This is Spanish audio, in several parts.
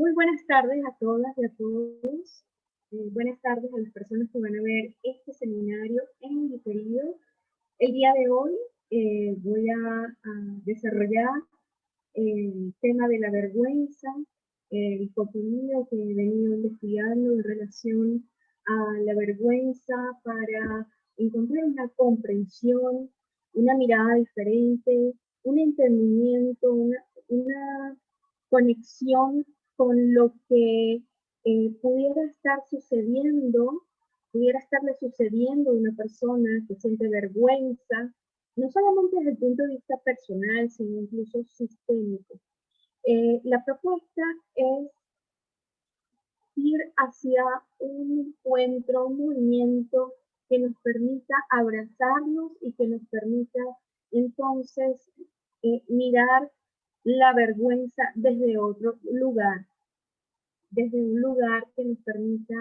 Muy buenas tardes a todas y a todos. Buenas tardes a las personas que van a ver este seminario en diferido. El día de hoy voy a desarrollar el tema de la vergüenza, el contenido que he venido investigando en relación a la vergüenza para encontrar una comprensión, una mirada diferente, un entendimiento, una conexión con lo que pudiera estar sucediendo, pudiera estarle sucediendo a una persona que siente vergüenza, no solamente desde el punto de vista personal, sino incluso sistémico. La propuesta es ir hacia un encuentro, un movimiento que nos permita abrazarnos y que nos permita entonces mirar la vergüenza desde otro lugar, desde un lugar que nos permita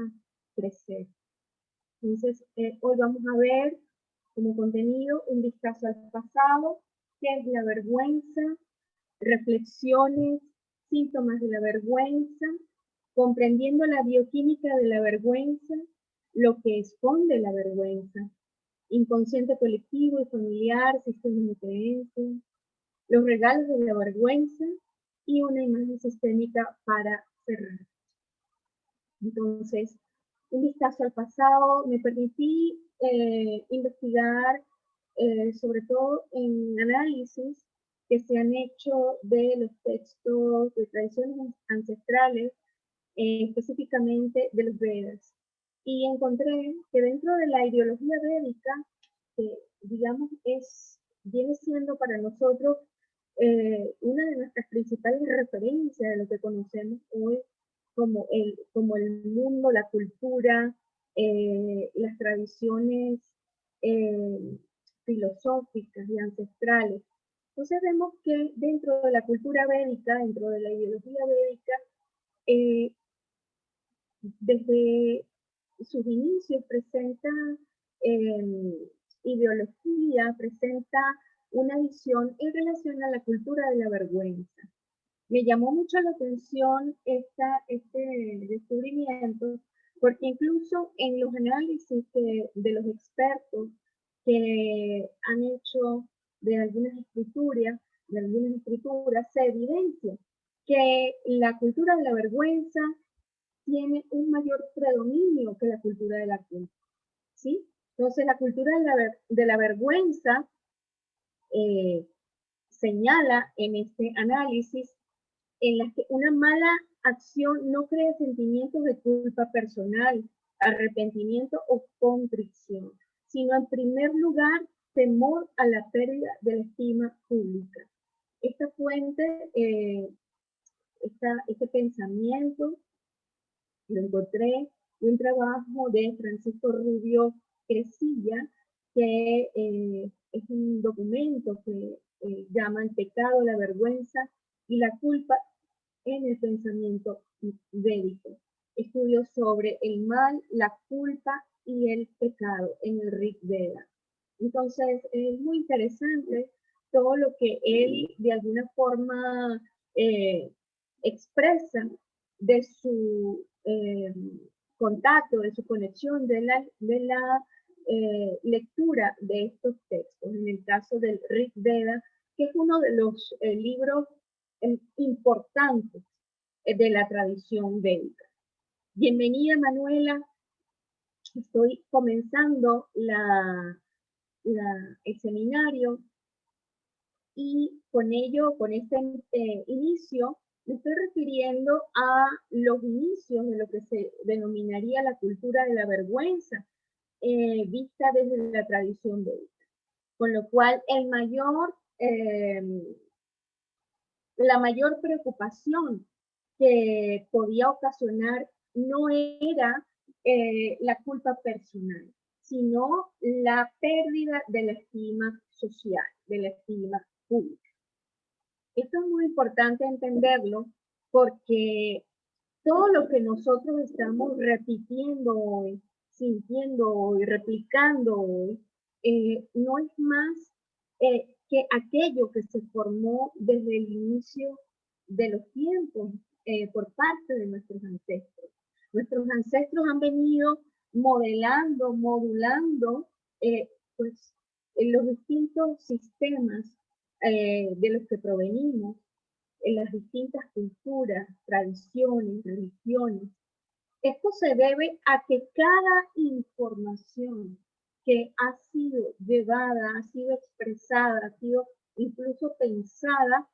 crecer. Entonces, hoy vamos a ver como contenido un vistazo al pasado, qué es la vergüenza, reflexiones, síntomas de la vergüenza, comprendiendo la bioquímica de la vergüenza, lo que esconde la vergüenza, inconsciente colectivo y familiar, sistemas de creencias, los regalos de la vergüenza y una imagen sistémica para cerrar. Entonces, un vistazo al pasado, me permití investigar sobre todo en análisis que se han hecho de los textos de tradiciones ancestrales, específicamente de los Vedas. Y encontré que dentro de la ideología védica, que digamos viene siendo para nosotros una de nuestras principales referencias de lo que conocemos hoy como el mundo, la cultura, las tradiciones filosóficas y ancestrales. Entonces vemos que dentro de la cultura védica, dentro de la ideología védica, desde sus inicios presenta ideología, presenta una visión en relación a la cultura de la vergüenza. Me llamó mucho la atención este descubrimiento, porque incluso en los análisis de los expertos que han hecho de algunas escrituras, se evidencia que la cultura de la vergüenza tiene un mayor predominio que la cultura de la culpa, ¿sí? Entonces, la cultura de la vergüenza señala en este análisis en la que una mala acción no crea sentimientos de culpa personal, arrepentimiento o contrición, sino en primer lugar temor a la pérdida de la estima pública. Esta fuente, este pensamiento, lo encontré en un trabajo de Francisco Rubio Crescilla, que es un documento que llama El pecado, la vergüenza y la culpa en el pensamiento védico. Estudios sobre el mal, la culpa y el pecado en el Rig Veda. Entonces, es muy interesante todo lo que él de alguna forma expresa de su contacto, de su conexión, de la lectura de estos textos. En el caso del Rig Veda, que es uno de los libros importantes de la tradición védica. Bienvenida, Manuela. Estoy comenzando el seminario y con ello, con este inicio, me estoy refiriendo a los inicios de lo que se denominaría la cultura de la vergüenza, vista desde la tradición védica. Con lo cual, la mayor preocupación que podía ocasionar no era la culpa personal, sino la pérdida de la estima social, de la estima pública. Esto es muy importante entenderlo porque todo lo que nosotros estamos repitiendo hoy, sintiendo hoy, replicando hoy, no es más que aquello que se formó desde el inicio de los tiempos, por parte de nuestros ancestros. Nuestros ancestros han venido modelando, modulando, pues, en los distintos sistemas de los que provenimos, en las distintas culturas, tradiciones, religiones. Esto se debe a que cada información que ha sido llevada, ha sido expresada, ha sido incluso pensada,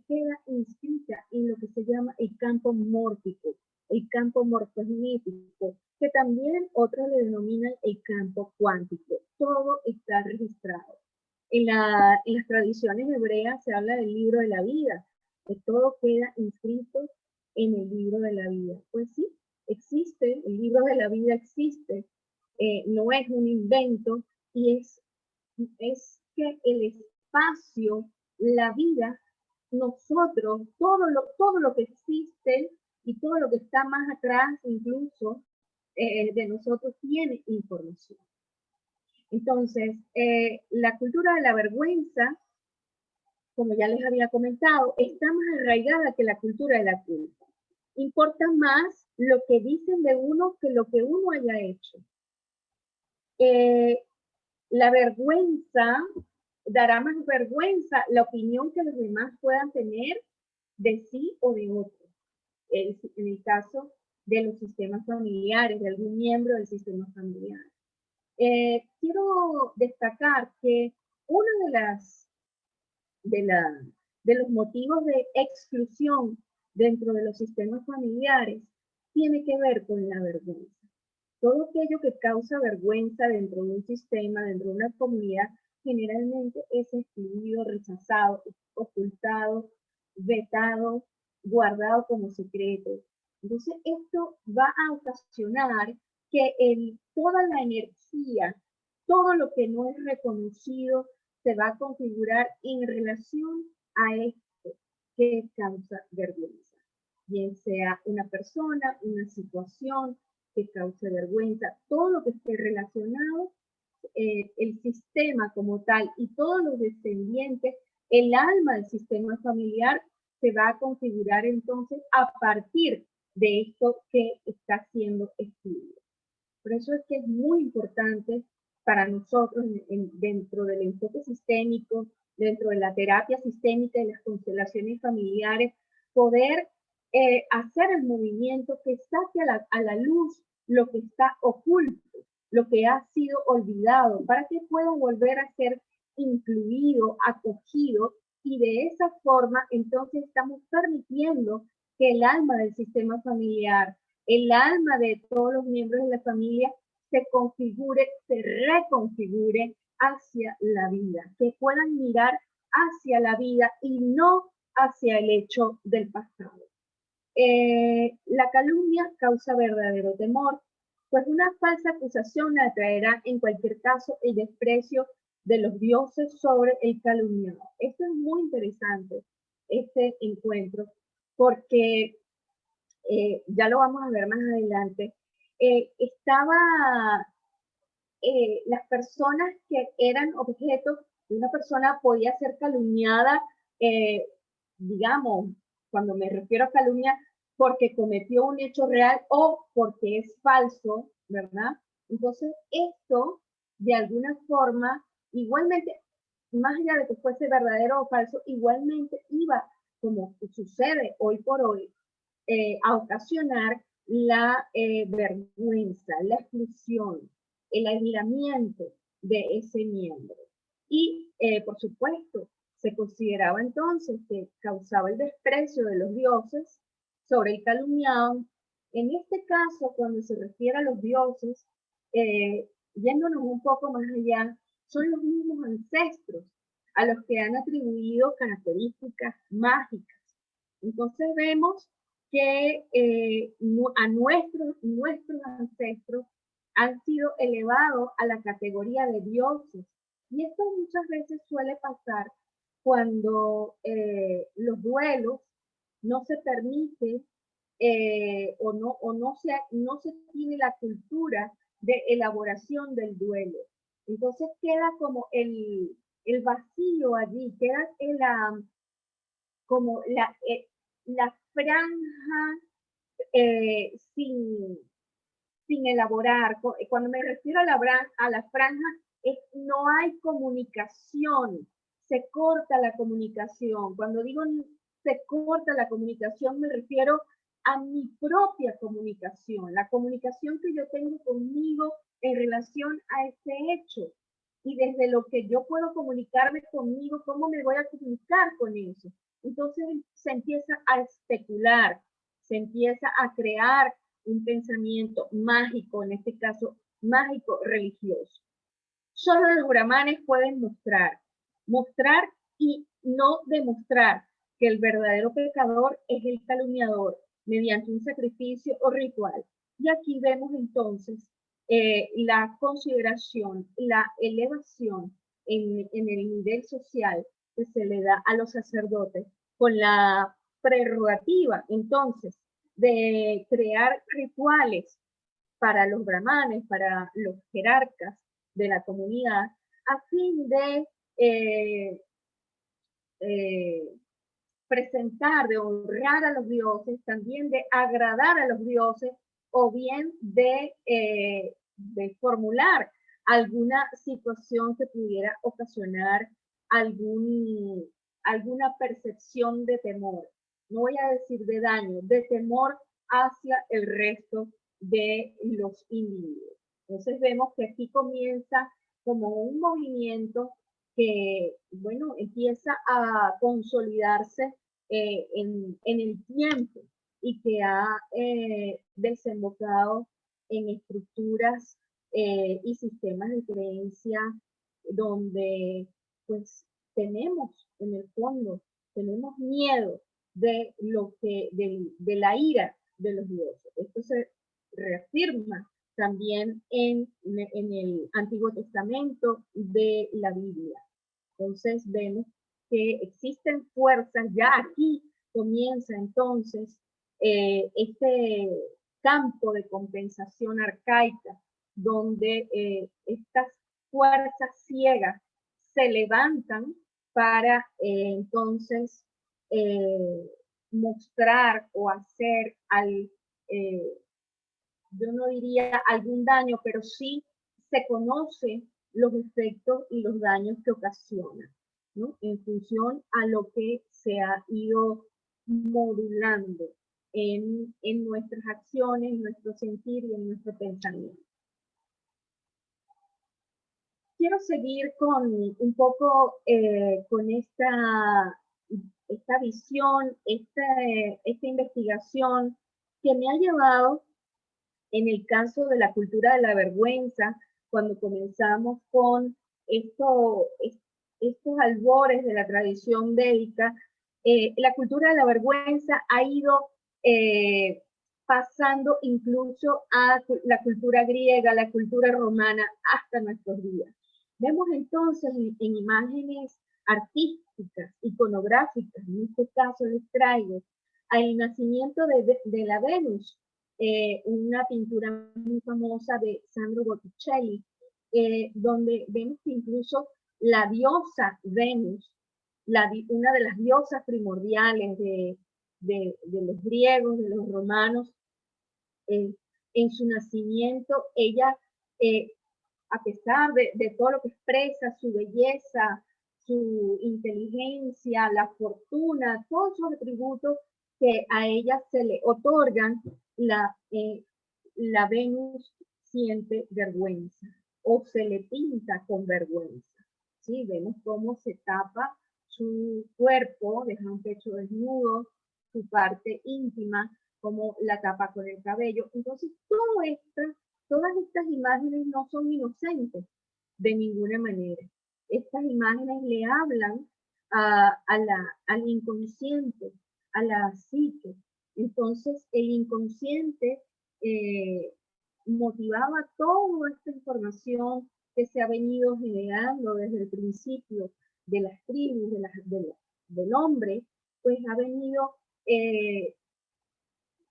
queda inscrita en lo que se llama el campo mórfico, el campo morfogenético, que también otros le denominan el campo cuántico. Todo está registrado. En las tradiciones hebreas se habla del libro de la vida, que todo queda inscrito en el libro de la vida. Pues sí, existe, el libro de la vida existe, no es un invento, y es que el espacio, la vida, nosotros, todo lo que existe y todo lo que está más atrás incluso de nosotros tiene información. Entonces, la cultura de la vergüenza, como ya les había comentado, está más arraigada que la cultura de la culpa. Importa más lo que dicen de uno que lo que uno haya hecho. La vergüenza dará más vergüenza la opinión que los demás puedan tener de sí o de otro. En el caso de los sistemas familiares, de algún miembro del sistema familiar. Quiero destacar que uno de los motivos de exclusión dentro de los sistemas familiares tiene que ver con la vergüenza. Todo aquello que causa vergüenza dentro de un sistema, dentro de una comunidad, generalmente es excluido, rechazado, ocultado, vetado, guardado como secreto. Entonces, esto va a ocasionar que toda la energía, todo lo que no es reconocido, se va a configurar en relación a esto que causa vergüenza. Bien sea una persona, una situación que cause vergüenza, todo lo que esté relacionado, el sistema como tal y todos los descendientes, el alma del sistema familiar se va a configurar entonces a partir de esto que está siendo estudiado. Por eso es que es muy importante para nosotros dentro del enfoque sistémico, dentro de la terapia sistémica y las constelaciones familiares, poder hacer el movimiento que saque a la luz lo que está oculto, lo que ha sido olvidado, para que pueda volver a ser incluido, acogido, y de esa forma entonces estamos permitiendo que el alma del sistema familiar, el alma de todos los miembros de la familia se configure, se reconfigure hacia la vida, que puedan mirar hacia la vida y no hacia el hecho del pasado. La calumnia causa verdadero temor, pues una falsa acusación atraerá en cualquier caso el desprecio de los dioses sobre el calumniado. Esto es muy interesante, este encuentro, porque ya lo vamos a ver más adelante, las personas que eran objetos de una persona podía ser calumniada, digamos, cuando me refiero a calumnia, porque cometió un hecho real o porque es falso, ¿verdad? Entonces, esto, de alguna forma, igualmente, más allá de que fuese verdadero o falso, igualmente iba, como sucede hoy por hoy, a ocasionar la vergüenza, la exclusión, el aislamiento de ese miembro. Y, por supuesto, se consideraba entonces que causaba el desprecio de los dioses sobre el calumniado. En este caso, cuando se refiere a los dioses, yéndonos un poco más allá, son los mismos ancestros a los que han atribuido características mágicas. Entonces vemos que a nuestros ancestros han sido elevados a la categoría de dioses. Y esto muchas veces suele pasar cuando los duelos no se permite o no se tiene la cultura de elaboración del duelo. Entonces queda como el vacío allí, queda como la franja sin, sin elaborar. Cuando me refiero a la franja, es no hay comunicación, se corta la comunicación. Cuando digo se corta la comunicación, me refiero a mi propia comunicación, la comunicación que yo tengo conmigo en relación a este hecho. Y desde lo que yo puedo comunicarme conmigo, ¿cómo me voy a comunicar con eso? Entonces se empieza a especular, se empieza a crear un pensamiento mágico, en este caso mágico religioso. Solo los brahmanes pueden mostrar y no demostrar que el verdadero pecador es el calumniador mediante un sacrificio o ritual. Y aquí vemos entonces la consideración, la elevación en el nivel social que se le da a los sacerdotes con la prerrogativa entonces de crear rituales para los brahmanes, para los jerarcas de la comunidad, a fin de eh, eh, presentar, de honrar a los dioses, también de agradar a los dioses, o bien de formular alguna situación que pudiera ocasionar alguna percepción de temor. No voy a decir de daño, de temor hacia el resto de los individuos. Entonces vemos que aquí comienza como un movimiento que, bueno, empieza a consolidarse en el tiempo y que ha desembocado en estructuras y sistemas de creencia donde pues tenemos en el fondo, tenemos miedo de lo que, de la ira de los dioses. Esto se reafirma también en el Antiguo Testamento de la Biblia. Entonces vemos que existen fuerzas, ya aquí comienza entonces este campo de compensación arcaica, donde estas fuerzas ciegas se levantan para entonces eh, mostrar o hacer yo no diría algún daño, pero sí se conoce los efectos y los daños que ocasiona, ¿no? En función a lo que se ha ido modulando en nuestras acciones, en nuestro sentir y en nuestro pensamiento. Quiero seguir con un poco con esta visión, esta investigación que me ha llevado en el caso de la cultura de la vergüenza, cuando comenzamos con estos albores de la tradición védica, la cultura de la vergüenza ha ido pasando incluso a la cultura griega, la cultura romana, hasta nuestros días. Vemos entonces en imágenes artísticas, iconográficas, en este caso les traigo al nacimiento de la Venus, una pintura muy famosa de Sandro Botticelli, donde vemos que incluso la diosa Venus, una de las diosas primordiales de los griegos, de los romanos, en su nacimiento, ella, a pesar de todo lo que expresa, su belleza, su inteligencia, la fortuna, todos sus atributos que a ella se le otorgan, la Venus siente vergüenza o se le pinta con vergüenza. ¿Sí? Vemos cómo se tapa su cuerpo, deja un pecho desnudo, su parte íntima, como la tapa con el cabello. Entonces, todas estas imágenes no son inocentes de ninguna manera. Estas imágenes le hablan al inconsciente, a la psique. Entonces, el inconsciente motivaba toda esta información que se ha venido generando desde el principio de las tribus, del hombre, pues ha venido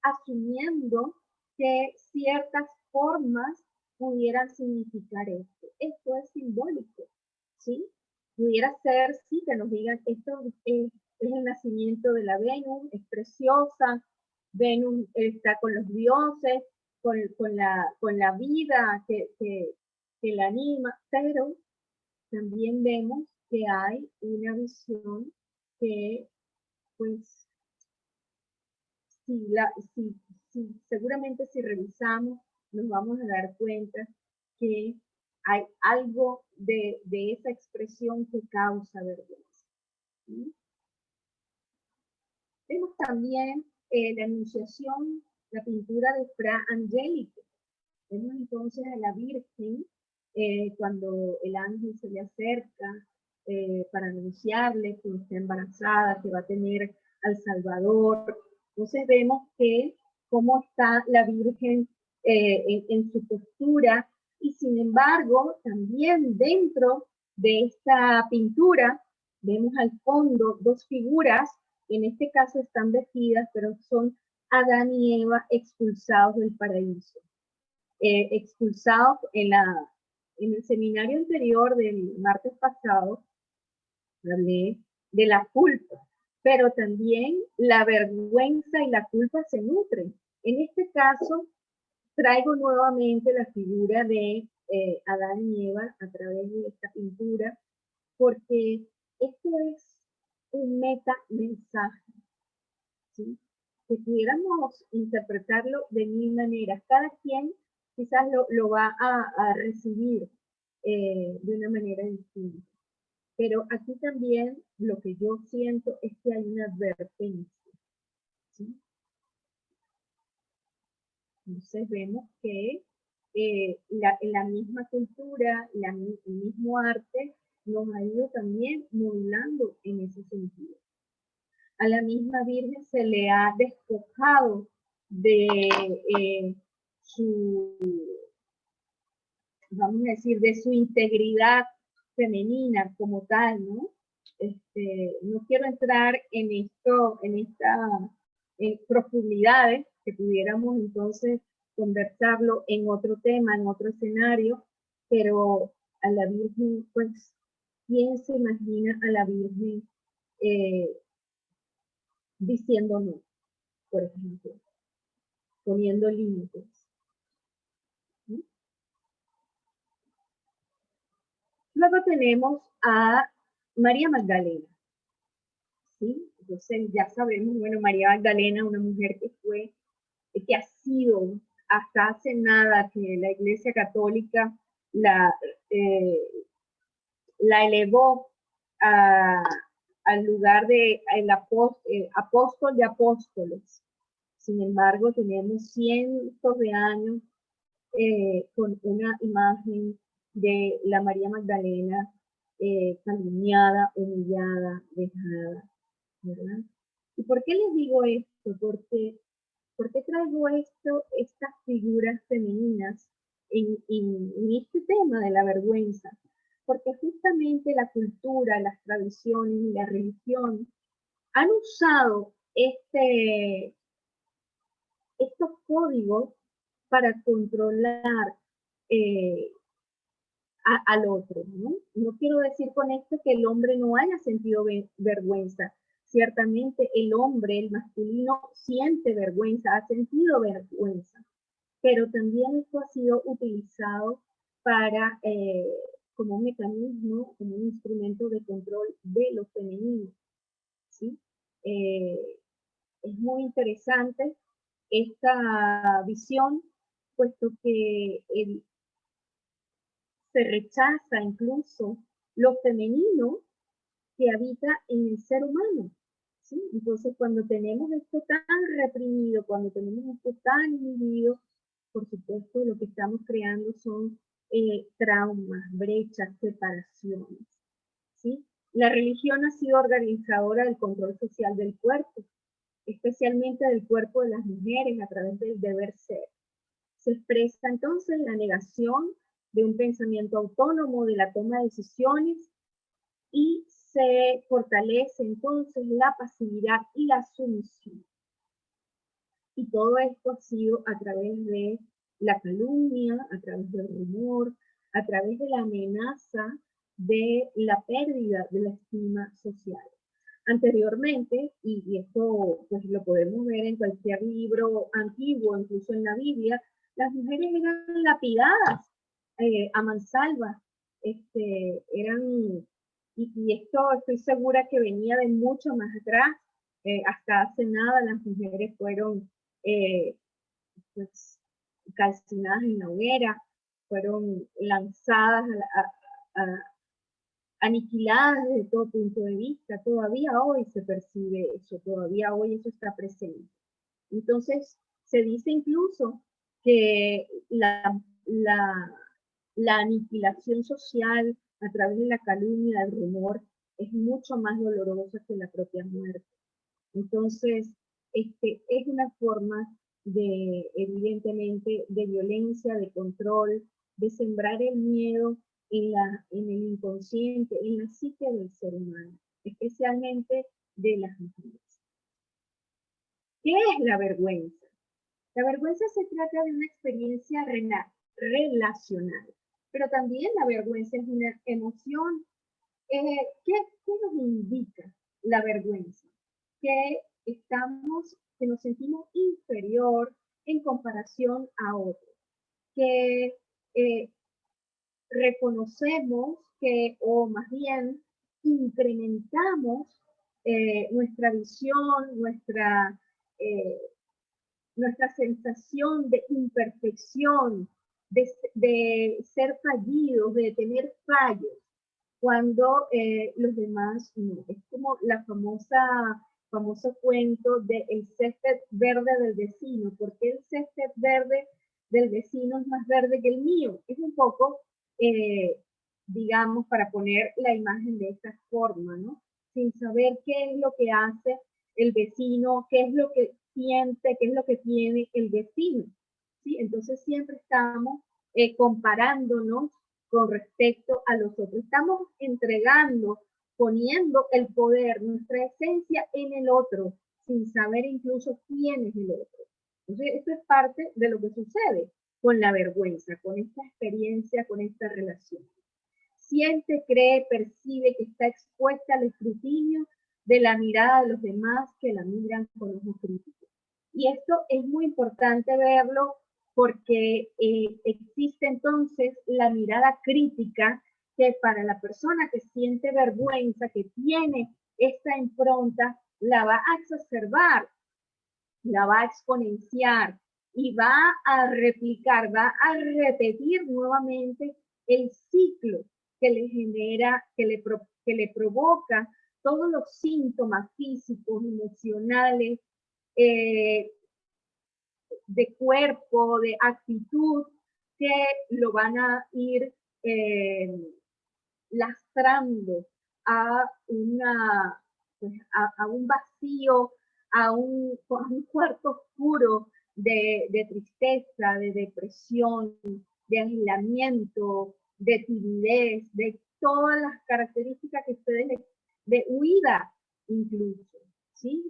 asumiendo que ciertas formas pudieran significar esto. Esto es simbólico, ¿sí? Pudiera ser, sí, que nos digan, esto es el nacimiento de la Venus, es preciosa, Venus está con los dioses, con la vida que la anima, pero también vemos que hay una visión que, pues, seguramente si revisamos, nos vamos a dar cuenta que hay algo de esa expresión que causa vergüenza. ¿Sí? Vemos también la Anunciación, la pintura de Fra Angelico. Vemos entonces a la Virgen cuando el ángel se le acerca para anunciarle que está embarazada, que va a tener al Salvador. Entonces vemos que cómo está la Virgen en su postura, y sin embargo también dentro de esta pintura vemos al fondo dos figuras, en este caso están vestidas, pero son Adán y Eva expulsados del paraíso. Expulsados en el seminario anterior del martes pasado, hablé de la culpa, pero también la vergüenza y la culpa se nutren. En este caso, traigo nuevamente la figura de Adán y Eva a través de esta pintura, porque esto es un meta mensaje, ¿sí? Que pudiéramos interpretarlo de mil maneras. Cada quien quizás lo va a recibir de una manera distinta. Pero aquí también lo que yo siento es que hay una advertencia, ¿sí? Entonces vemos que la misma cultura, el mismo arte nos ha ido también modulando en ese sentido. A la misma Virgen se le ha despojado de su, vamos a decir, de su integridad femenina como tal, ¿no? No quiero entrar en estas profundidades, que pudiéramos entonces conversarlo en otro tema, en otro escenario, pero a la Virgen, pues, ¿quién se imagina a la Virgen diciendo no, por ejemplo, poniendo límites? ¿Sí? Luego tenemos a María Magdalena, ¿sí? Entonces ya sabemos, bueno, María Magdalena, una mujer que ha sido hasta hace nada que la Iglesia Católica la, eh, la elevó al lugar de apóstol de apóstoles. Sin embargo, tenemos cientos de años con una imagen de la María Magdalena calumniada, humillada, dejada, ¿verdad? ¿Y por qué les digo esto? Porque ¿por qué traigo estas figuras femeninas en este tema de la vergüenza? Porque justamente la cultura, las tradiciones y la religión han usado estos códigos para controlar eh, al otro, ¿no? No quiero decir con esto que el hombre no haya sentido vergüenza. Ciertamente el hombre, el masculino, siente vergüenza, ha sentido vergüenza, pero también esto ha sido utilizado para, como un mecanismo, como un instrumento de control de lo femenino, ¿sí? Eh, es muy interesante esta visión, puesto que se rechaza incluso lo femenino que habita en el ser humano, ¿sí? Entonces, cuando tenemos esto tan reprimido, cuando tenemos esto tan inhibido, por supuesto, lo que estamos creando son traumas, brechas, separaciones, ¿sí? La religión ha sido organizadora del control social del cuerpo, especialmente del cuerpo de las mujeres a través del deber ser. Se expresa entonces la negación de un pensamiento autónomo, de la toma de decisiones, y se fortalece entonces la pasividad y la sumisión. Y todo esto ha sido a través de la calumnia, a través del rumor, a través de la amenaza de la pérdida de la estima social. Anteriormente, y esto pues lo podemos ver en cualquier libro antiguo, incluso en la Biblia, las mujeres eran lapidadas a mansalva, y esto estoy segura que venía de mucho más atrás. Hasta hace nada las mujeres fueron eh, pues, calcinadas en la hoguera, fueron lanzadas aniquiladas desde todo punto de vista. Todavía hoy se percibe eso, todavía hoy eso está presente. Entonces, se dice incluso que la aniquilación social a través de la calumnia, del rumor, es mucho más dolorosa que la propia muerte. Entonces, es una forma de, evidentemente, de violencia, de control, de sembrar el miedo en el inconsciente, en la psique del ser humano, especialmente de las mujeres. ¿Qué es la vergüenza? La vergüenza se trata de una experiencia relacional, pero también la vergüenza es una emoción. ¿Qué nos indica la vergüenza? Que nos sentimos inferior en comparación a otros, que eh, reconocemos que, o más bien, incrementamos nuestra visión, eh, nuestra sensación de imperfección, de ser fallidos, de tener fallos, cuando los demás no. Es como la famoso cuento del césped verde del vecino. ¿Por qué el césped verde del vecino es más verde que el mío? Es un poco, eh, digamos, para poner la imagen de esta forma, ¿no? Sin saber qué es lo que hace el vecino, qué es lo que siente, qué es lo que tiene el vecino. ¿Sí? Entonces siempre estamos comparándonos con respecto a los otros. Estamos entregando, poniendo el poder, nuestra esencia en el otro, sin saber incluso quién es el otro. Entonces, esto es parte de lo que sucede con la vergüenza, con esta experiencia, con esta relación. Siente, cree, percibe que está expuesta al escrutinio de la mirada de los demás que la miran con ojos críticos. Y esto es muy importante verlo porque existe entonces la mirada crítica que para la persona que siente vergüenza, que tiene esta impronta, la va a exacerbar, la va a exponenciar y va a replicar, va a repetir nuevamente el ciclo que le genera, que le provoca todos los síntomas físicos, emocionales, eh, de cuerpo, de actitud, que lo van a ir eh, lastrando a, pues, a un vacío, a un cuarto oscuro de tristeza, de depresión, de aislamiento, de timidez, de todas las características que ustedes, de huida incluso, ¿sí?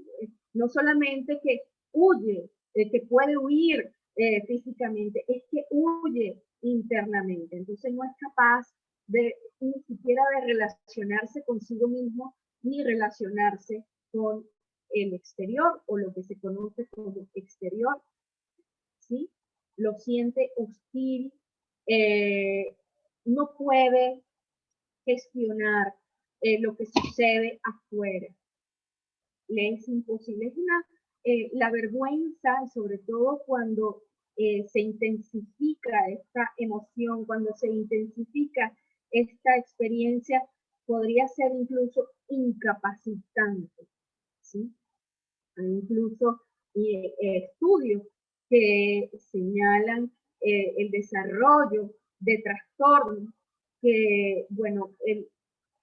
No solamente que huye, que puede huir físicamente, es que huye internamente, entonces no es capaz de ni siquiera de relacionarse consigo mismo, ni relacionarse con el exterior o lo que se conoce como exterior, ¿sí? Lo siente hostil, no puede gestionar lo que sucede afuera. Le es imposible. Es la vergüenza, sobre todo cuando se intensifica esta emoción, cuando se intensifica esta experiencia, podría ser incluso incapacitante, ¿sí? Hay incluso estudios que señalan el desarrollo de trastornos que, bueno,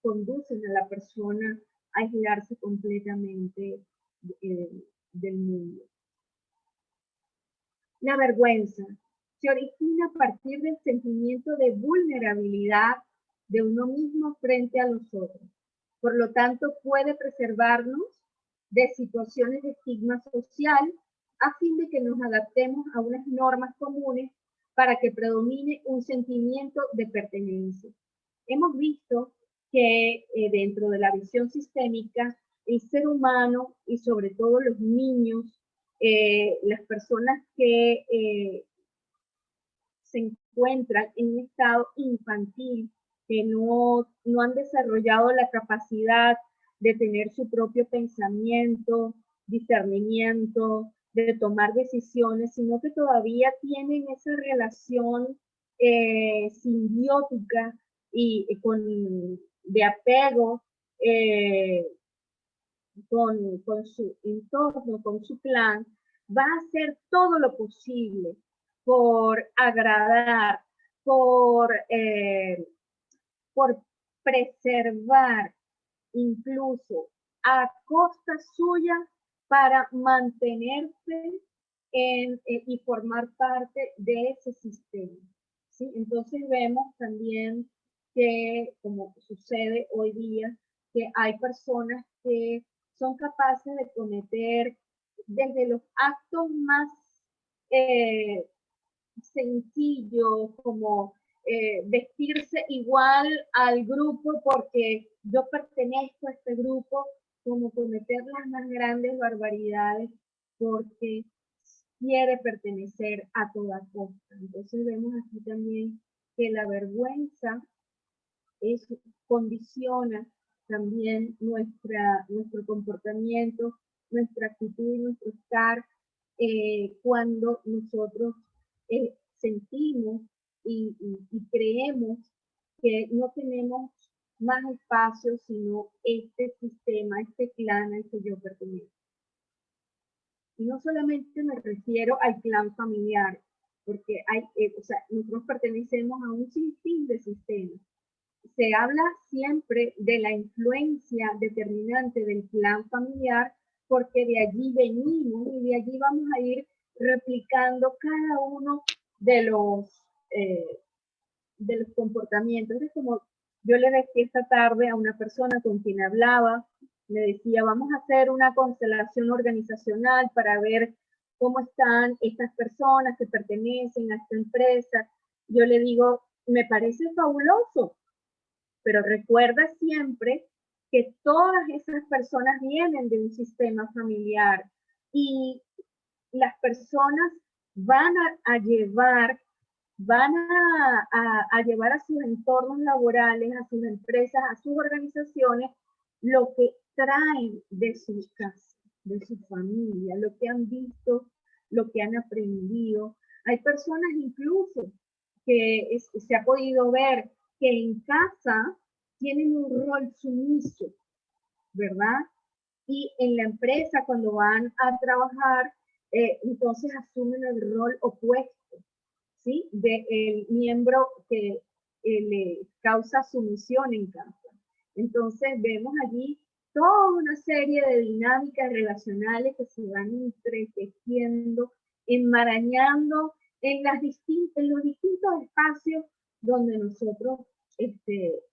conducen a la persona a aislarse completamente del mundo. La vergüenza se origina a partir del sentimiento de vulnerabilidad de uno mismo frente a los otros. Por lo tanto, puede preservarnos de situaciones de estigma social a fin de que nos adaptemos a unas normas comunes para que predomine un sentimiento de pertenencia. Hemos visto que dentro de la visión sistémica el ser humano y sobre todo los niños, las personas que se encuentran en un estado infantil, que no han desarrollado la capacidad de tener su propio pensamiento, discernimiento, de tomar decisiones, sino que todavía tienen esa relación simbiótica de apego eh, con su entorno, con su clan, va a hacer todo lo posible por agradar, por, eh, por preservar, incluso a costa suya, para mantenerse y formar parte de ese sistema. ¿Sí? Entonces vemos también que, como sucede hoy día, que hay personas que son capaces de cometer desde los actos más eh, sencillos, como vestirse igual al grupo porque yo pertenezco a este grupo, como cometer las más grandes barbaridades porque quiere pertenecer a toda costa. Entonces vemos aquí también que la vergüenza condiciona también nuestro comportamiento, nuestra actitud y nuestro estar cuando nosotros sentimos y creemos que no tenemos más espacio sino este sistema, este clan al que yo pertenezco. Y no solamente me refiero al clan familiar, porque nosotros pertenecemos a un sinfín de sistemas. Se habla siempre de la influencia determinante del clan familiar porque de allí venimos y de allí vamos a ir replicando cada uno de los comportamientos. Es como yo le decía esta tarde a una persona con quien hablaba, me decía, vamos a hacer una constelación organizacional para ver cómo están estas personas que pertenecen a esta empresa. Yo le digo, me parece fabuloso, pero recuerda siempre que todas esas personas vienen de un sistema familiar y las personas van a llevar a sus entornos laborales, a sus empresas, a sus organizaciones, lo que traen de sus casas, de su familia, lo que han visto, lo que han aprendido. Hay personas incluso que se ha podido ver que en casa tienen un rol sumiso, ¿verdad? Y en la empresa cuando van a trabajar, entonces asumen el rol opuesto, ¿sí? Del miembro que le causa sumisión en casa. Entonces vemos allí toda una serie de dinámicas relacionales que se van entretejiendo, enmarañando en los distintos espacios donde nosotros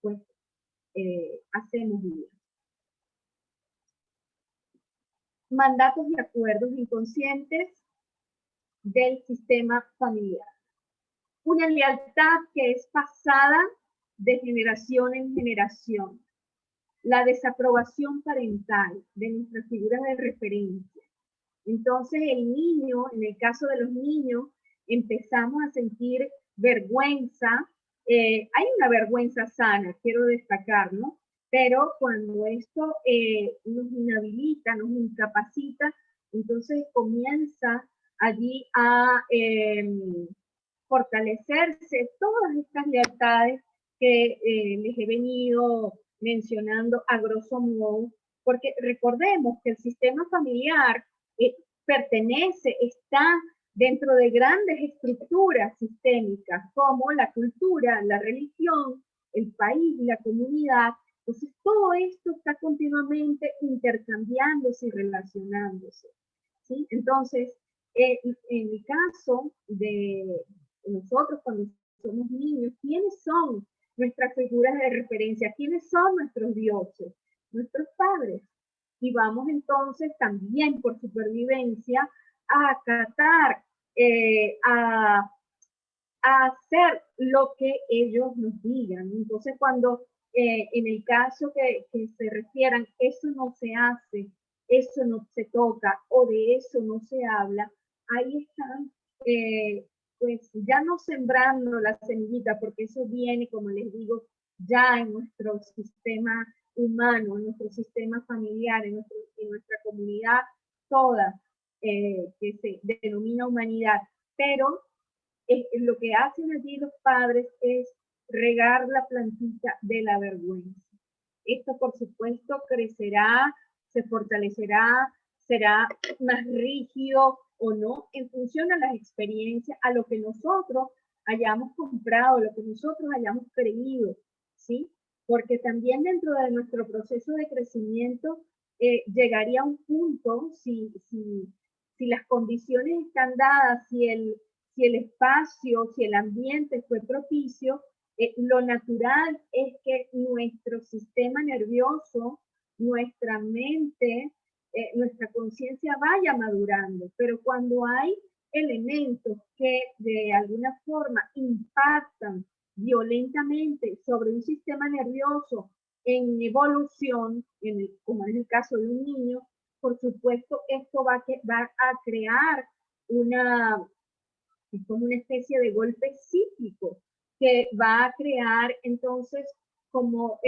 pues, hacemos vida. Mandatos y acuerdos inconscientes del sistema familiar. Una lealtad que es pasada de generación en generación. La desaprobación parental de nuestras figuras de referencia. Entonces el niño, en el caso de los niños, empezamos a sentir vergüenza. Hay una vergüenza sana, quiero destacar, ¿no? Pero cuando esto nos inhabilita, nos incapacita, entonces comienza allí a fortalecerse todas estas lealtades que les he venido mencionando a grosso modo, porque recordemos que el sistema familiar está dentro de grandes estructuras sistémicas como la cultura, la religión, el país, la comunidad. Entonces todo esto está continuamente intercambiándose y relacionándose, ¿sí? Entonces, en el caso de nosotros cuando somos niños, ¿quiénes son nuestras figuras de referencia? ¿Quiénes son nuestros dioses? Nuestros padres. Y vamos entonces también por supervivencia a acatar, a hacer lo que ellos nos digan. Entonces cuando en el caso que se refieran, eso no se hace, eso no se toca o de eso no se habla, ahí están pues ya no sembrando la semillita, porque eso viene, como les digo, ya en nuestro sistema humano, en nuestro sistema familiar, en nuestra comunidad toda, que se denomina humanidad. Pero lo que hacen allí los padres es regar la plantita de la vergüenza. Esto, por supuesto, crecerá, se fortalecerá, será más rígido o no, en función a las experiencias, a lo que nosotros hayamos comprado, lo que nosotros hayamos creído, ¿sí? Porque también dentro de nuestro proceso de crecimiento llegaría a un punto, si las condiciones están dadas, si el espacio, si el ambiente fue propicio, lo natural es que nuestro sistema nervioso, nuestra mente, nuestra conciencia vaya madurando. Pero cuando hay elementos que de alguna forma impactan violentamente sobre un sistema nervioso en evolución, como es el caso de un niño, por supuesto esto va a crear es como una especie de golpe psíquico que va a crear entonces como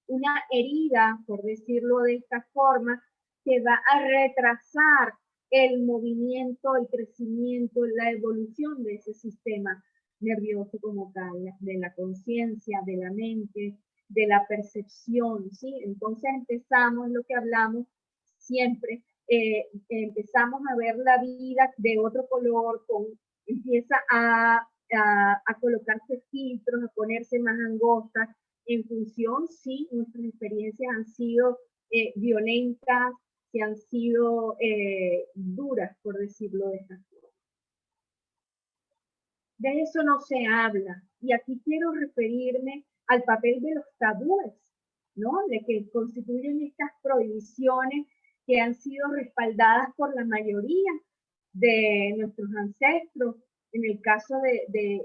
una herida, por decirlo de esta forma, que va a retrasar el movimiento, el crecimiento, la evolución de ese sistema nervioso como tal, de la conciencia, de la mente, de la percepción, ¿sí? Entonces empezamos lo que hablamos siempre, empezamos a ver la vida de otro color, empieza a colocarse filtros, a ponerse más angostas, en función si nuestras experiencias han sido violentas, si han sido duras, por decirlo de esta forma. De eso no se habla. Y aquí quiero referirme al papel de los tabúes, ¿no? De que constituyen estas prohibiciones que han sido respaldadas por la mayoría de nuestros ancestros, en el caso de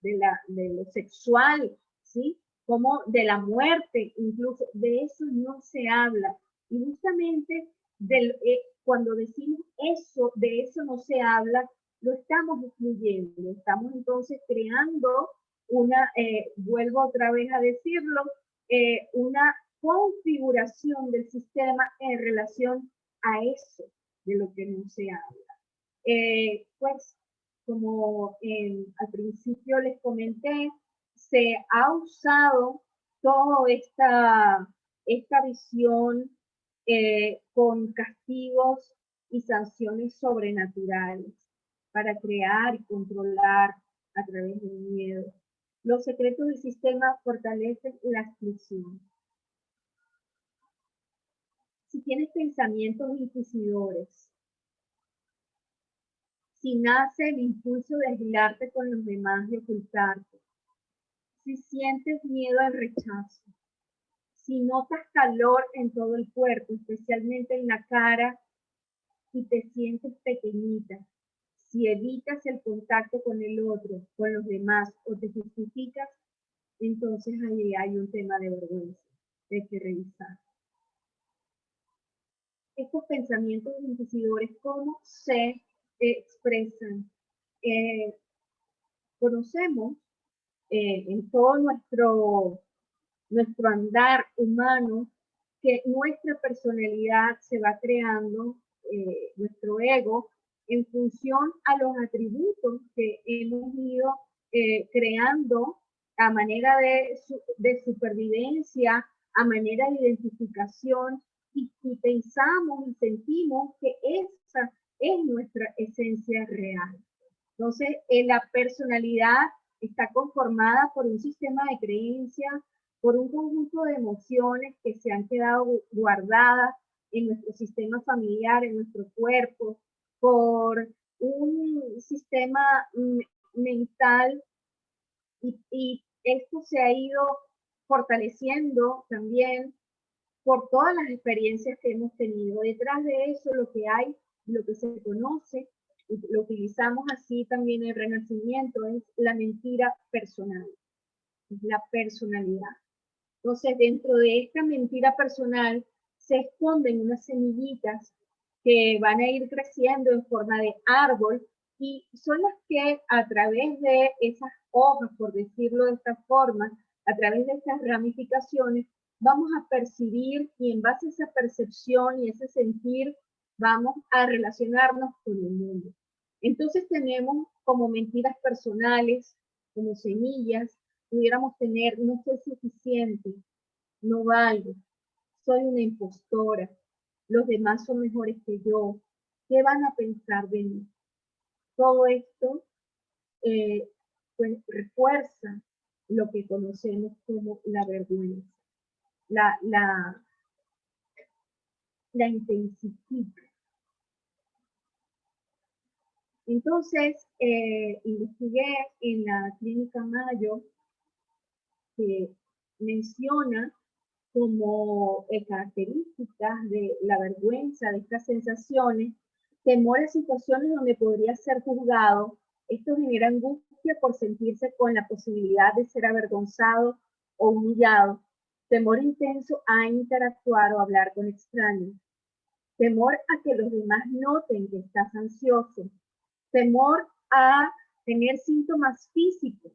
lo sexual, ¿sí? Como de la muerte, incluso de eso no se habla. Y justamente cuando decimos eso, de eso no se habla, lo estamos excluyendo, estamos entonces creando vuelvo otra vez a decirlo, una configuración del sistema en relación a eso de lo que no se habla. Pues como al principio les comenté, se ha usado toda esta visión con castigos y sanciones sobrenaturales para crear y controlar a través del miedo. Los secretos del sistema fortalecen la exclusión. Si tienes pensamientos inquisidores, si nace el impulso de aislarte con los demás y ocultarte, si sientes miedo al rechazo, si notas calor en todo el cuerpo, especialmente en la cara, y te sientes pequeñita, si evitas el contacto con el otro, con los demás, o te justificas, entonces ahí hay un tema de vergüenza, de que revisar. Estos pensamientos inquisidores, ¿cómo se expresan? Conocemos en todo nuestro andar humano que nuestra personalidad se va creando, nuestro ego, en función a los atributos que hemos ido creando a manera de supervivencia, a manera de identificación, y pensamos y sentimos que esa es nuestra esencia real. Entonces, la personalidad está conformada por un sistema de creencias, por un conjunto de emociones que se han quedado guardadas en nuestro sistema familiar, en nuestro cuerpo, por un sistema mental, y esto se ha ido fortaleciendo también por todas las experiencias que hemos tenido. Detrás de eso lo que hay, lo que se conoce, lo utilizamos así también en el Renacimiento, es la mentira personal. es la personalidad. Entonces, dentro de esta mentira personal se esconden unas semillitas que van a ir creciendo en forma de árbol y son las que a través de esas hojas, por decirlo de esta forma, a través de estas ramificaciones, vamos a percibir y en base a esa percepción y ese sentir, vamos a relacionarnos con el mundo. Entonces tenemos como mentiras personales, como semillas, pudiéramos tener, no soy suficiente, no valgo, soy una impostora, los demás son mejores que yo, ¿qué van a pensar de mí? Todo esto pues refuerza lo que conocemos como la vergüenza, la, la, la intensifica. Entonces, investigué en la clínica Mayo que menciona como características de la vergüenza, de estas sensaciones, temor a situaciones donde podría ser juzgado. Esto genera angustia por sentirse con la posibilidad de ser avergonzado o humillado, temor intenso a interactuar o hablar con extraños, temor a que los demás noten que estás ansioso, temor a tener síntomas físicos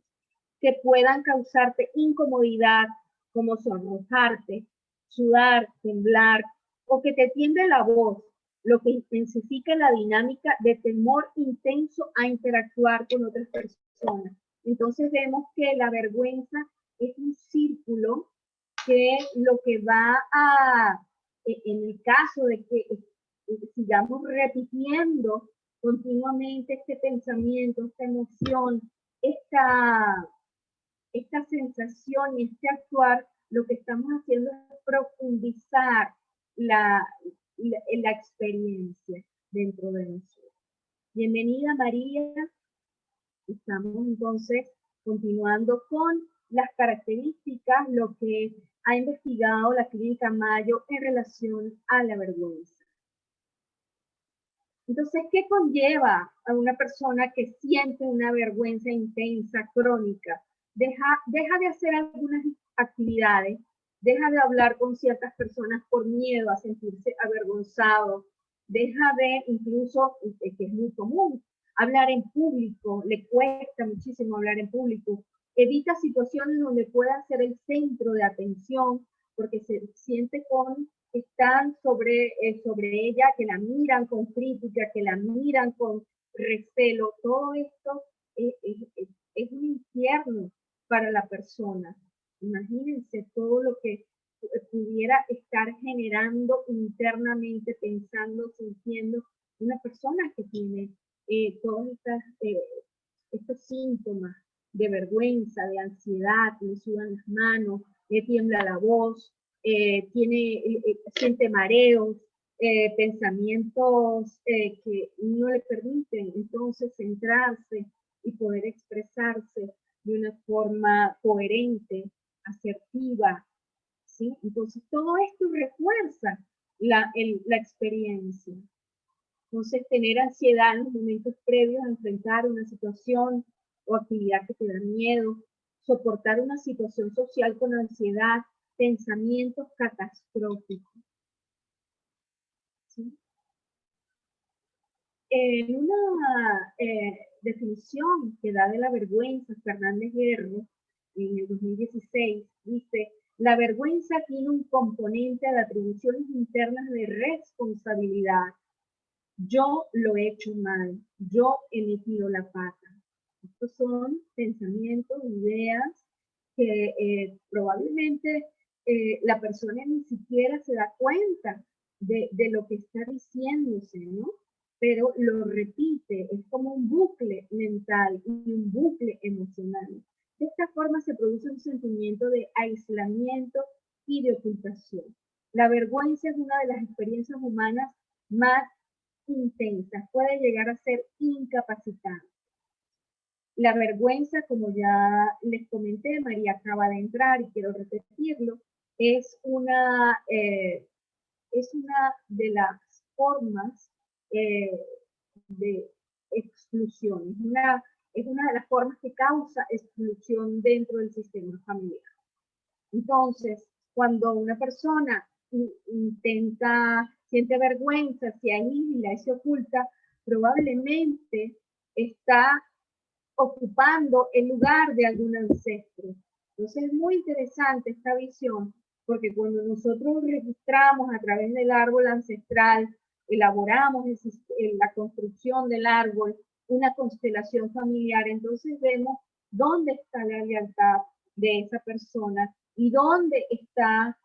que puedan causarte incomodidad, como sonrojarte, sudar, temblar, o que te tiemble la voz, lo que intensifica la dinámica de temor intenso a interactuar con otras personas. Entonces vemos que la vergüenza es un círculo que lo que va a, en el caso de que sigamos repitiendo continuamente este pensamiento, esta emoción, esta sensación y este actuar, lo que estamos haciendo es profundizar la experiencia dentro de nosotros. Bienvenida María, estamos entonces continuando con las características, lo que ha investigado la clínica Mayo en relación a la vergüenza. Entonces, ¿qué conlleva a una persona que siente una vergüenza intensa, crónica? Deja de hacer algunas actividades, deja de hablar con ciertas personas por miedo a sentirse avergonzado, deja de incluso, que es muy común, hablar en público, le cuesta muchísimo hablar en público, evita situaciones donde pueda ser el centro de atención porque se siente con están sobre ella, que la miran con crítica, que la miran con recelo. Todo esto es un infierno para la persona. Imagínense todo lo que pudiera estar generando internamente, pensando, sintiendo una persona que tiene todos estos síntomas de vergüenza, de ansiedad, le sudan las manos, le tiembla la voz, siente mareos, pensamientos que no le permiten entonces centrarse y poder expresarse de una forma coherente, asertiva, ¿sí? Entonces todo esto refuerza la experiencia. Entonces tener ansiedad en los momentos previos a enfrentar una situación o actividad que te da miedo, soportar una situación social con ansiedad, pensamientos catastróficos. ¿Sí? En una definición que da de la vergüenza, Fernández Guerro, en el 2016, dice, la vergüenza tiene un componente de atribuciones internas de responsabilidad. Yo lo he hecho mal, yo he metido la pata. Estos son pensamientos, ideas que probablemente la persona ni siquiera se da cuenta de lo que está diciéndose, ¿no? Pero lo repite, es como un bucle mental y un bucle emocional. De esta forma se produce un sentimiento de aislamiento y de ocultación. La vergüenza es una de las experiencias humanas más intensas, puede llegar a ser incapacitante. La vergüenza, como ya les comenté, María acaba de entrar y quiero repetirlo, es una de las formas de exclusión, es una de las formas que causa exclusión dentro del sistema familiar. Entonces, cuando una persona siente vergüenza, se aísla y se oculta, probablemente está ocupando el lugar de algún ancestro. Entonces es muy interesante esta visión, porque cuando nosotros registramos a través del árbol ancestral, elaboramos la construcción del árbol, una constelación familiar, entonces vemos dónde está la lealtad de esa persona y dónde está,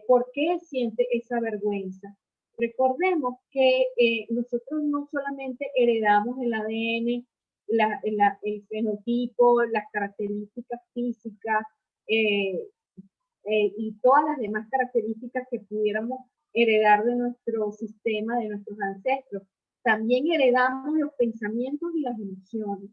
por qué siente esa vergüenza. Recordemos que nosotros no solamente heredamos el ADN, el fenotipo, las características físicas y todas las demás características que pudiéramos heredar de nuestro sistema, de nuestros ancestros. También heredamos los pensamientos y las emociones.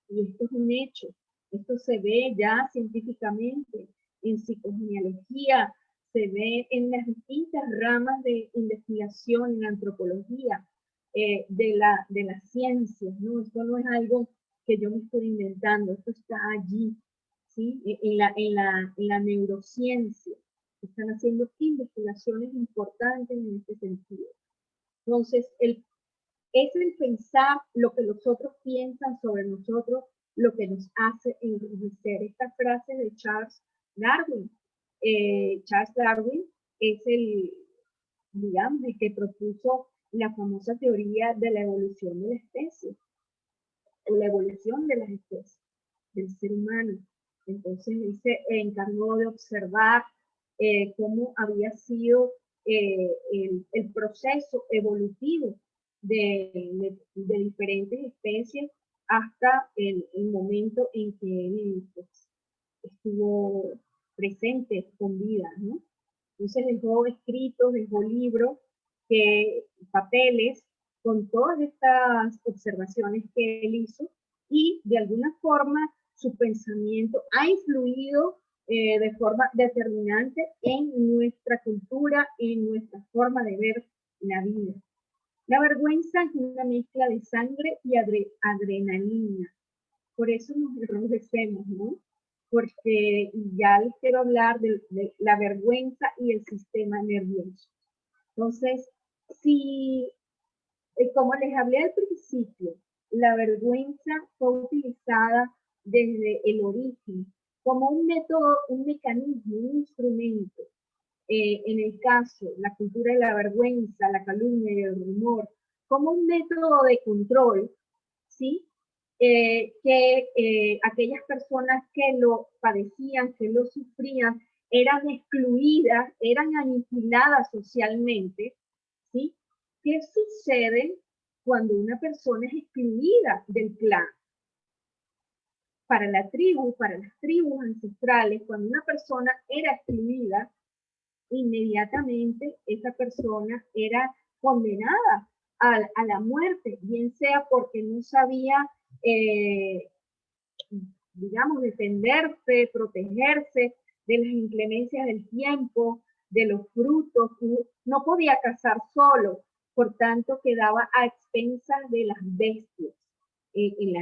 Y esto es un hecho. Esto se ve ya científicamente en psicogenealogía, se ve en las distintas ramas de investigación en antropología de las ciencias, ¿no? Esto no es algo que yo me estoy inventando, esto está allí, ¿sí? En la neurociencia. Están haciendo investigaciones importantes en este sentido. Entonces, es el pensar lo que los otros piensan sobre nosotros, lo que nos hace enriquecer. Esta frase de Charles Darwin. Charles Darwin es digamos, el que propuso la famosa teoría de la evolución de la especie, o la evolución de las especies, del ser humano. Entonces él se encargó de observar cómo había sido el proceso evolutivo de diferentes especies hasta el momento en que él pues, estuvo presente con vida, ¿no? Entonces dejó escritos, dejó libros, papeles con todas estas observaciones que él hizo y de alguna forma su pensamiento ha influido de forma determinante en nuestra cultura, en nuestra forma de ver la vida. La vergüenza es una mezcla de sangre y adrenalina. Por eso nos enrojecemos, ¿no? Porque ya les quiero hablar de la vergüenza y el sistema nervioso. Entonces, si, como les hablé al principio, la vergüenza fue utilizada desde el origen como un método, un mecanismo, un instrumento. En el caso, la cultura de la vergüenza, la calumnia y el rumor, como un método de control, ¿sí? Aquellas personas que lo padecían, que lo sufrían, eran excluidas, eran aniquiladas socialmente, ¿sí? ¿Qué sucede cuando una persona es excluida del clan? Para la tribu, para las tribus ancestrales, cuando una persona era excluida, inmediatamente esa persona era condenada a la muerte, bien sea porque no sabía, digamos, defenderse, protegerse de las inclemencias del tiempo, de los frutos, no podía cazar solo, por tanto quedaba a expensas de las bestias. En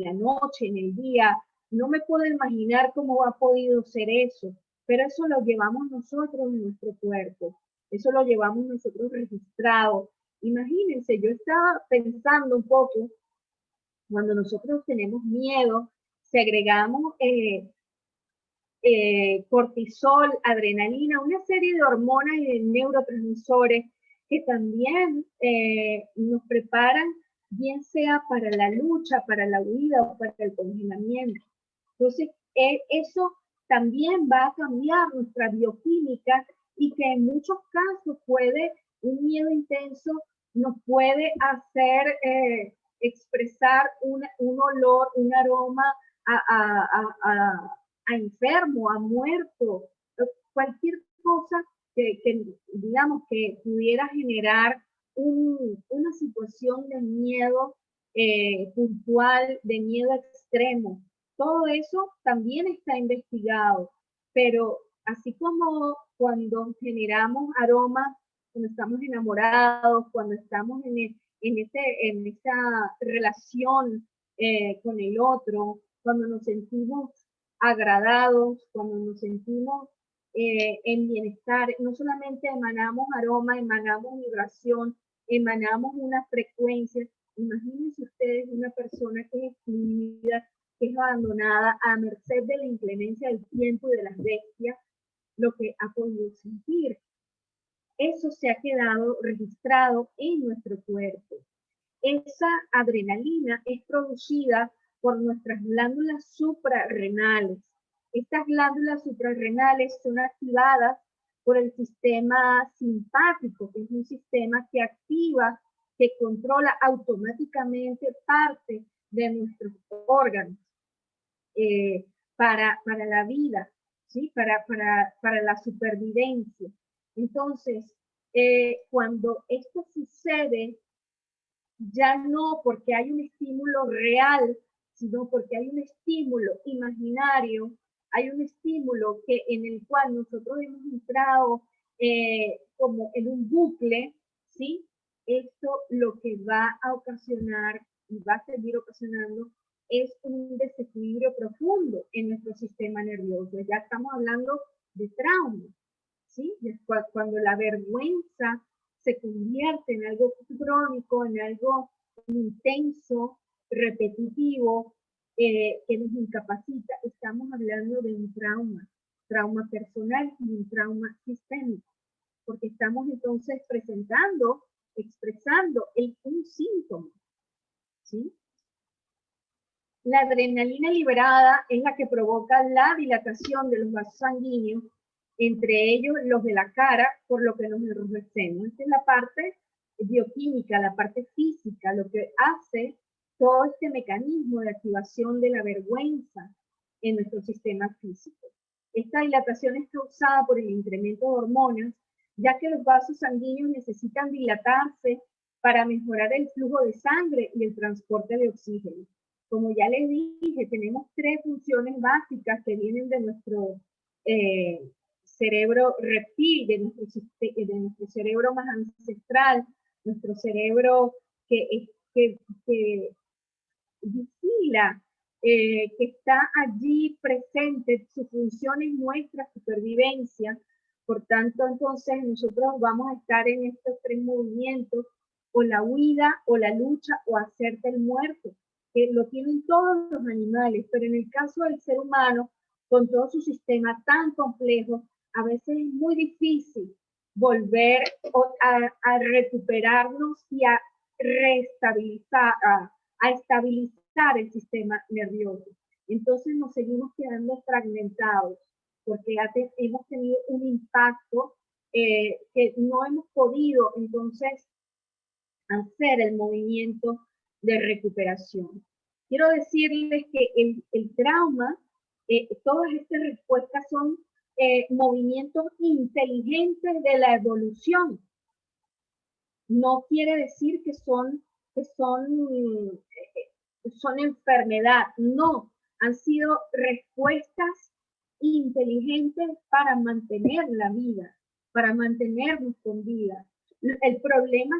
la noche, en el día, no me puedo imaginar cómo ha podido ser eso, pero eso lo llevamos nosotros en nuestro cuerpo, eso lo llevamos nosotros registrado. Imagínense, yo estaba pensando un poco, cuando nosotros tenemos miedo, segregamos cortisol, adrenalina, una serie de hormonas y de neurotransmisores que también nos preparan, bien sea para la lucha, para la huida o para el congelamiento. Entonces, eso también va a cambiar nuestra bioquímica y que en muchos casos un miedo intenso nos puede hacer expresar un olor, un aroma a enfermo, a muerto, cualquier cosa que digamos que pudiera generar una situación de miedo puntual, de miedo extremo. Todo eso también está investigado, pero así como cuando generamos aromas, cuando estamos enamorados, cuando estamos en esa relación con el otro, cuando nos sentimos agradados, cuando nos sentimos en bienestar, no solamente emanamos aroma, emanamos vibración, emanamos una frecuencia. Imagínense ustedes una persona que es excluida, que es abandonada a merced de la inclemencia del tiempo y de las bestias, lo que ha podido sentir. Eso se ha quedado registrado en nuestro cuerpo. Esa adrenalina es producida por nuestras glándulas suprarrenales. Estas glándulas suprarrenales son activadas por el sistema simpático, que es un sistema que activa, que controla automáticamente parte de nuestros órganos para la vida, ¿sí? Para la supervivencia. Entonces, cuando esto sucede, ya no porque hay un estímulo real, sino porque hay un estímulo imaginario, hay un estímulo en el cual nosotros hemos entrado como en un bucle, ¿sí? Esto lo que va a ocasionar y va a seguir ocasionando es un desequilibrio profundo en nuestro sistema nervioso. Ya estamos hablando de trauma, ¿sí? Cuando la vergüenza se convierte en algo crónico, en algo intenso, repetitivo, que nos incapacita. Estamos hablando de un trauma personal y un trauma sistémico, porque estamos entonces expresando un síntoma, ¿sí? La adrenalina liberada es la que provoca la dilatación de los vasos sanguíneos, entre ellos los de la cara, por lo que nos enrojecemos. Esta es la parte bioquímica, la parte física, lo que hace todo este mecanismo de activación de la vergüenza en nuestro sistema físico. Esta dilatación es causada por el incremento de hormonas, ya que los vasos sanguíneos necesitan dilatarse para mejorar el flujo de sangre y el transporte de oxígeno. Como ya les dije, tenemos 3 funciones básicas que vienen de nuestro cerebro reptil, de nuestro cerebro más ancestral, nuestro cerebro que vigila, que está allí presente, su función es nuestra supervivencia. Por tanto, entonces nosotros vamos a estar en estos 3 movimientos, o la huida, o la lucha, o hacerte el muerto, que lo tienen todos los animales, pero en el caso del ser humano, con todo su sistema tan complejo, a veces es muy difícil volver a recuperarnos y a reestabilizar, a estabilizar el sistema nervioso. Entonces nos seguimos quedando fragmentados porque hemos tenido un impacto que no hemos podido entonces hacer el movimiento de recuperación. Quiero decirles que el trauma, todas estas respuestas son movimientos inteligentes de la evolución. No quiere decir que son enfermedad, no, han sido respuestas inteligentes para mantener la vida, para mantenernos con vida. El problema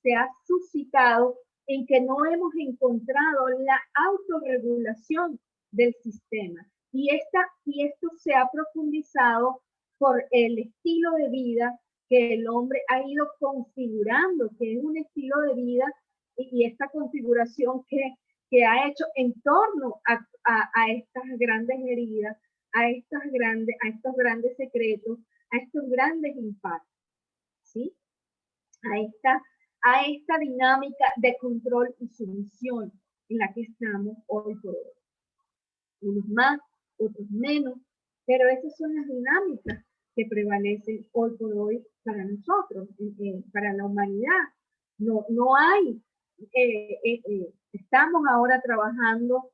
se ha suscitado en que no hemos encontrado la autorregulación del sistema. Y esto se ha profundizado por el estilo de vida que el hombre ha ido configurando, que es un estilo de vida y esta configuración que ha hecho en torno a estas grandes heridas, a estos grandes secretos, a estos grandes impactos, ¿sí? A esta dinámica de control y sumisión en la que estamos hoy por hoy. Unos más, otros menos, pero esas son las dinámicas que prevalecen hoy por hoy para nosotros, para la humanidad. No hay, estamos ahora trabajando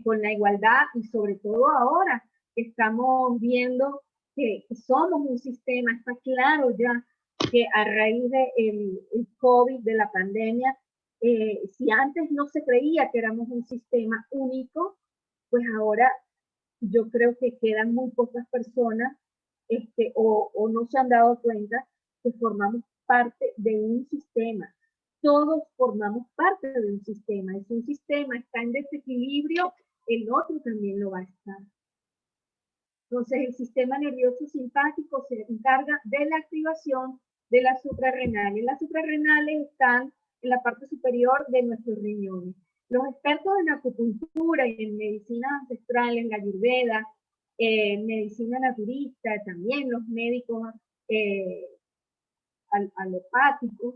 con la igualdad y sobre todo ahora que estamos viendo que somos un sistema, está claro ya que a raíz del COVID, de la pandemia, si antes no se creía que éramos un sistema único, pues ahora yo creo que quedan muy pocas personas o no se han dado cuenta que formamos parte de un sistema. todos formamos parte de un sistema. Si un sistema está en desequilibrio, el otro también lo va a estar. Entonces, el sistema nervioso simpático se encarga de la activación de las suprarrenales. Las suprarrenales están en la parte superior de nuestros riñones. Los expertos en acupuntura y en medicinas ancestrales, en la ayurveda, medicina naturista, también los médicos alopáticos,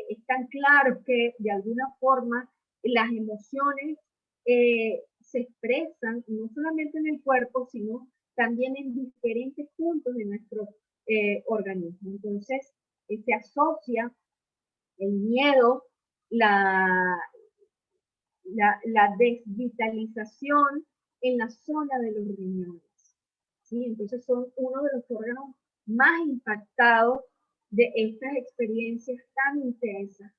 están claros que de alguna forma las emociones se expresan no solamente en el cuerpo, sino también en diferentes puntos de nuestro organismo. Entonces, se asocia el miedo, la desvitalización en la zona de los riñones. ¿Sí? Entonces son uno de los órganos más impactados de estas experiencias tan intensas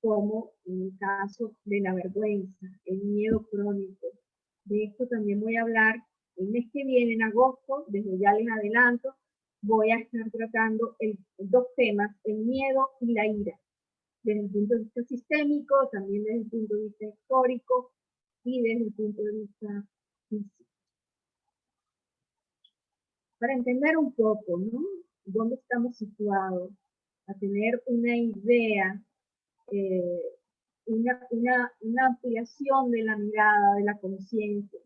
como en el caso de la vergüenza, el miedo crónico. De esto también voy a hablar el mes que viene, en agosto, desde ya les adelanto, voy a estar tratando dos temas, el miedo y la ira, desde el punto de vista sistémico, también desde el punto de vista histórico y desde el punto de vista físico. Para entender un poco, ¿no?, dónde estamos situados, a tener una idea, una ampliación de la mirada, de la conciencia.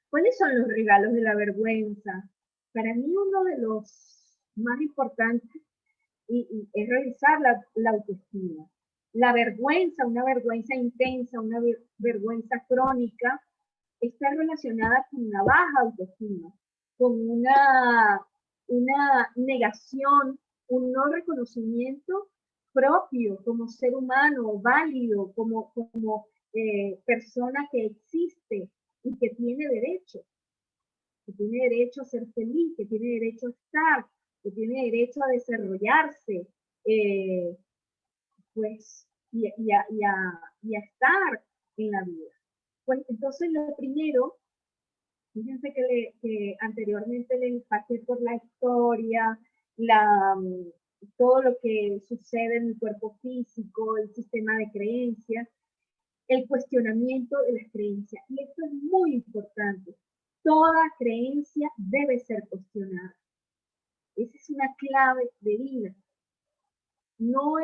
¿Cuáles son los regalos de la vergüenza? Para mí uno de los más importantes es revisar la autoestima. La vergüenza, una vergüenza intensa, una vergüenza crónica, está relacionada con una baja autoestima, con una negación, un no reconocimiento propio como ser humano, válido, como persona que existe y que tiene derecho a ser feliz, que tiene derecho a estar, que tiene derecho a desarrollarse, pues, y a estar en la vida. Pues entonces lo primero, fíjense que anteriormente les pasé por la historia, todo lo que sucede en el cuerpo físico, el sistema de creencias, el cuestionamiento de las creencias. Y esto es muy importante. Toda creencia debe ser cuestionada. Esa es una clave de vida. No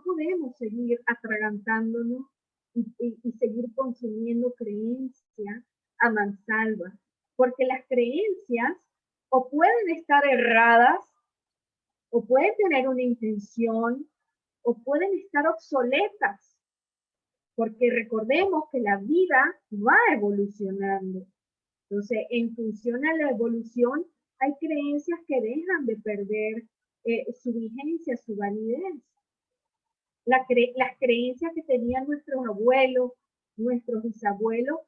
podemos seguir atragantándonos y seguir consumiendo creencias a mansalva, porque las creencias o pueden estar erradas, o pueden tener una intención, o pueden estar obsoletas, porque recordemos que la vida va evolucionando. Entonces, en función a la evolución, hay creencias que dejan de perder su vigencia, su validez. Las creencias que tenían nuestros abuelos, nuestros bisabuelos,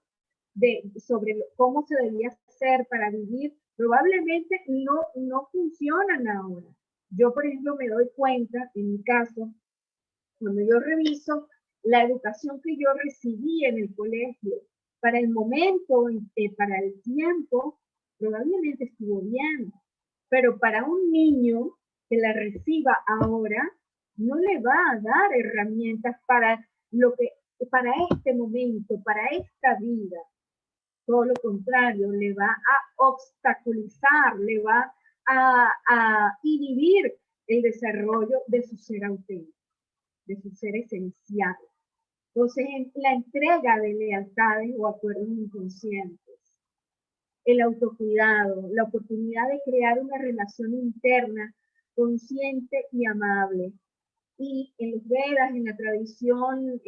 sobre cómo se debía hacer para vivir, probablemente no funcionan ahora. Yo, por ejemplo, me doy cuenta, en mi caso, cuando yo reviso la educación que yo recibí en el colegio, para el momento, para el tiempo, probablemente estuvo bien, pero para un niño que la reciba ahora, no le va a dar herramientas para este momento, para esta vida. Todo lo contrario, le va a obstaculizar, le va a inhibir el desarrollo de su ser auténtico, de su ser esencial. Entonces, la entrega de lealtades o acuerdos inconscientes, el autocuidado, la oportunidad de crear una relación interna consciente y amable. Y en los Vedas, en la tradición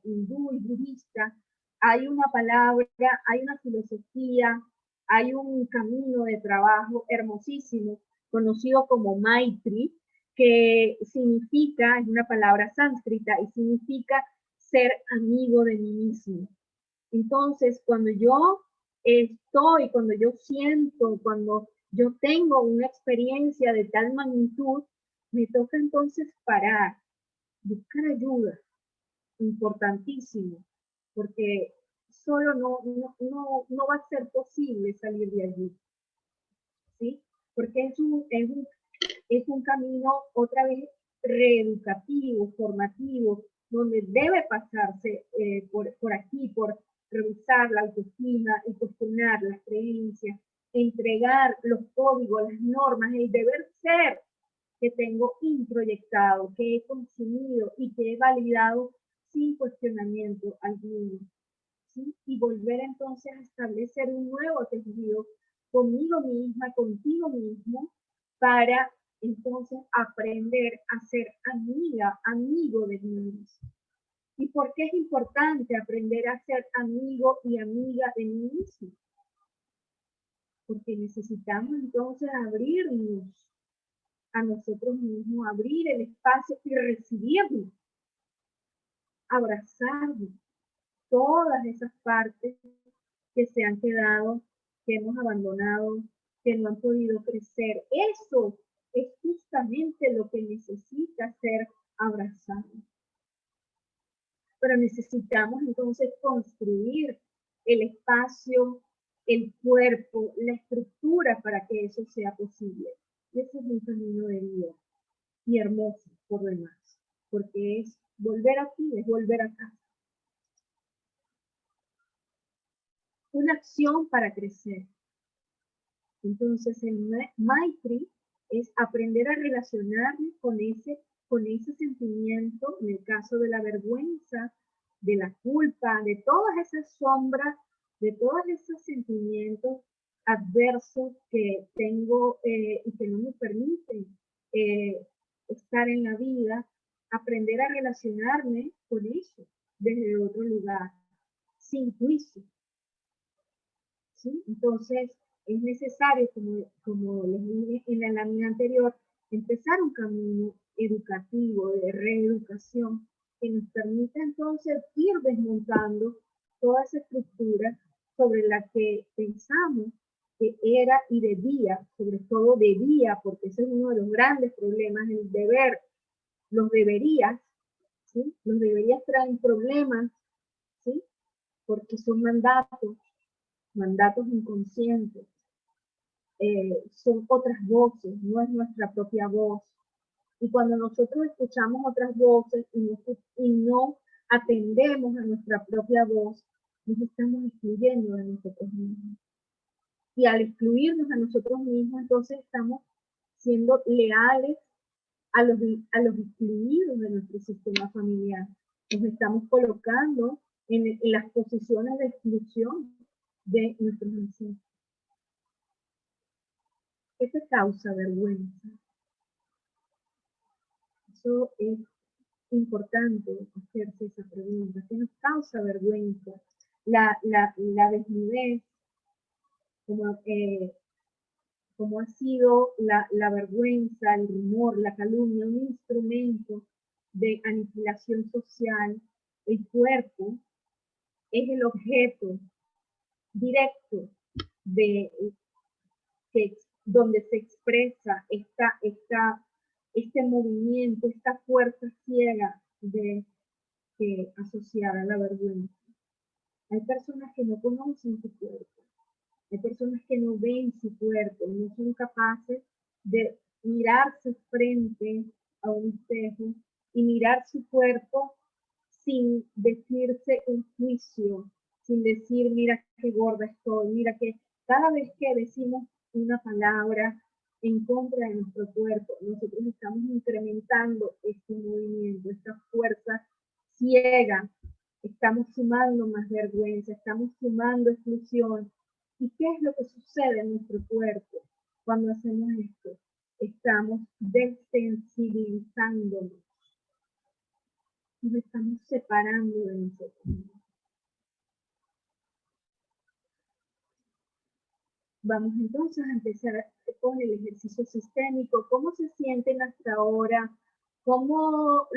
hindú y budista, hay una palabra, hay una filosofía, hay un camino de trabajo hermosísimo, conocido como Maitri, que significa, es una palabra sánscrita, y significa ser amigo de mí mismo. Entonces, cuando yo cuando yo siento, cuando yo tengo una experiencia de tal magnitud, me toca entonces parar, buscar ayuda, importantísimo, porque solo no va a ser posible salir de allí, ¿sí? Porque es un camino otra vez reeducativo, formativo, donde debe pasarse por aquí, por revisar la autoestima y cuestionar las creencias, entregar los códigos, las normas, el deber ser que tengo introyectado, que he consumido y que he validado sin cuestionamiento alguno. ¿Sí? Y volver entonces a establecer un nuevo tejido conmigo misma, contigo mismo, para entonces aprender a ser amiga, amigo de mí mismo. ¿Y por qué es importante aprender a ser amigo y amiga de mí mismo? Porque necesitamos entonces abrirnos a nosotros mismos, abrir el espacio y recibirnos, abrazarnos, todas esas partes que se han quedado, que hemos abandonado, que no han podido crecer. Eso es justamente lo que necesita ser abrazado. Pero necesitamos entonces construir el espacio, el cuerpo, la estructura para que eso sea posible. Y ese es un camino de vida y hermoso por demás, porque es volver aquí, es volver acá. Una acción para crecer. Entonces, el Maitri es aprender a relacionarme con ese sentimiento, en el caso de la vergüenza, de la culpa, de todas esas sombras, de todos esos sentimientos adversos que tengo y que no me permiten estar en la vida, aprender a relacionarme con eso desde otro lugar, sin juicio. ¿Sí? Entonces, es necesario, como les dije en la lámina anterior, empezar un camino educativo, de reeducación, que nos permita entonces ir desmontando toda esa estructura sobre la que pensamos que era y debía, sobre todo debía, porque ese es uno de los grandes problemas, el deber, los deberías, ¿sí? Los deberías traen problemas, ¿sí? Porque son mandatos inconscientes, son otras voces, no es nuestra propia voz. Y cuando nosotros escuchamos otras voces y no atendemos a nuestra propia voz, nos estamos excluyendo de nosotros mismos. Y al excluirnos a nosotros mismos, entonces estamos siendo leales a los excluidos de nuestro sistema familiar. Nos estamos colocando en las posiciones de exclusión de nuestros ancestros. ¿Qué te causa vergüenza? Eso es importante hacerse esa pregunta. ¿Qué nos causa vergüenza? La desnudez, como ha sido la vergüenza, el rumor, la calumnia, un instrumento de aniquilación social. El cuerpo es el objeto directo de donde se expresa este movimiento, esta fuerza ciega asociada a la vergüenza. Hay personas que no conocen su cuerpo, hay personas que no ven su cuerpo, no son capaces de mirarse frente a un espejo y mirar su cuerpo sin decirse un juicio, sin decir, mira qué gorda estoy, mira que cada vez que decimos una palabra en contra de nuestro cuerpo, nosotros estamos incrementando este movimiento, esta fuerza ciega, estamos sumando más vergüenza, estamos sumando exclusión. ¿Y qué es lo que sucede en nuestro cuerpo cuando hacemos esto? Estamos desensibilizándonos. Nos estamos separando de nosotros mismos. Vamos entonces a empezar con el ejercicio sistémico. ¿Cómo se sienten hasta ahora? ¿Cómo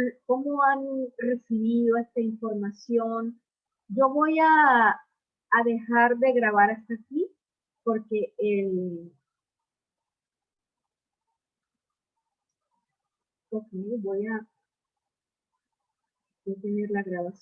han recibido esta información? Yo voy a dejar de grabar hasta aquí porque voy a detener la grabación.